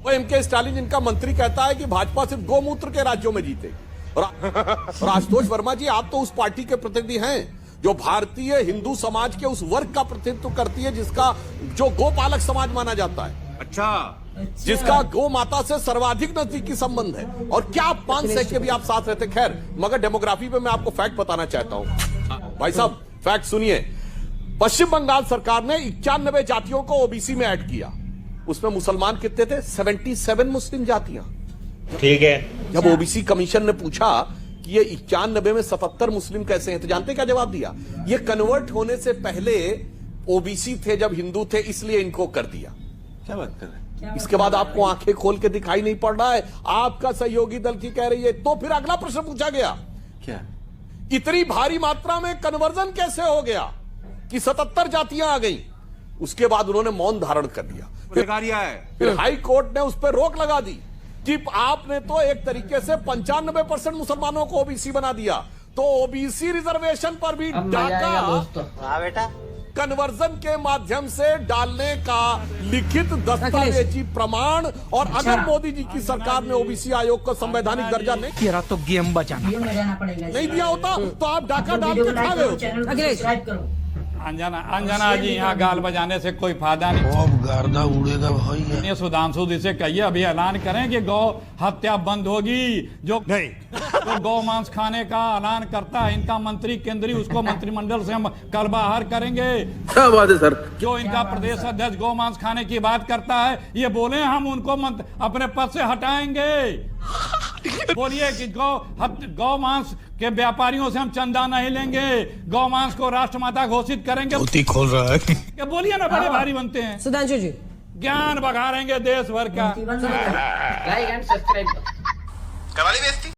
वो MK Stalin जिनका मंत्री कहता है कि भाजपा सिर्फ गोमूत्र के राज्यों में जीते। और आशुतोष वर्मा जी, आप तो उस पार्टी के प्रतिनिधि हैं जो भारतीय हिंदू समाज के उस वर्ग का प्रतिनिधित्व करती है जिसका जो गोपालक समाज माना जाता है। अच्छा, जिसका गो माता से सर्वाधिक नजदीकी संबंध है। और क्या 5 सैकड़े भी आप साथ रहते। खैर, मगर डेमोग्राफी पे मैं आपको फैक्ट बताना चाहता हूं। भाई साहब, फैक्ट सुनिए। पश्चिम बंगाल सरकार ने 91 जातियों को ओबीसी में ऐड किया। उसमें मुसलमान कितने थे? 77 मुस्लिम जातियां। ठीक है। जब ओबीसी कमीशन ने पूछा कि ये 91 में 77 मुस्लिम कैसे हैं, तो जानते क्या जवाब दिया? ये कन्वर्ट होने से पहले ओबीसी थे जब हिंदू थे, इसलिए इनको कर दिया। क्या बात कर रहे हैं? इसके बाद आपको आंखें खोल के दिखाई नहीं पड़ रहा है? आपका सहयोगी दल की कह रही है। तो फिर अगला प्रश्न पूछा गया, क्या इतनी भारी मात्रा में कन्वर्जन कैसे हो गया कि 77 जातियां आ गई? उसके बाद उन्होंने मौन धारण कर लिया। फिर हाई कोर्ट ने उस पर रोक लगा दी कि आपने तो एक तरीके से 95% मुसलमानों को ओबीसी बना दिया, तो ओबीसी रिजर्वेशन पर भी डाका कन्वर्जन के माध्यम से डालने का लिखित दस्तावेजी प्रमाण। और अगर मोदी जी की सरकार ने ओबीसी आयोग को संवैधानिक दर्जा नहीं तो गेम बचाना नहीं दिया होता तो आप डाका डाल के खा गए। अंजना जी, यहाँ गाल बजाने से कोई फायदा नहीं। अब गर्दा उड़ेगा भाई। ये सुधांशु जी से कहिए अभी ऐलान करें कि गौ हत्या बंद होगी। जो नहीं तो गौ मांस खाने का ऐलान करता है इनका मंत्री केंद्रीय, उसको मंत्रिमंडल से हम कल बाहर करेंगे। क्या बात है सर? जो इनका प्रदेश अध्यक्ष गौ मांस खाने की बात करता है, ये बोले हम उनको अपने पद से हटाएंगे। बोलिए कि गौ मांस के व्यापारियों से हम चंदा नहीं लेंगे, गौ मांस को राष्ट्रमाता घोषित करेंगे। धोती खोल रहा है। बोलिए ना, बड़े भारी बनते हैं। सुधांशु जी, ज्ञान बघारेंगे देश भर का। Like and subscribe. करा ली बेइज्जती।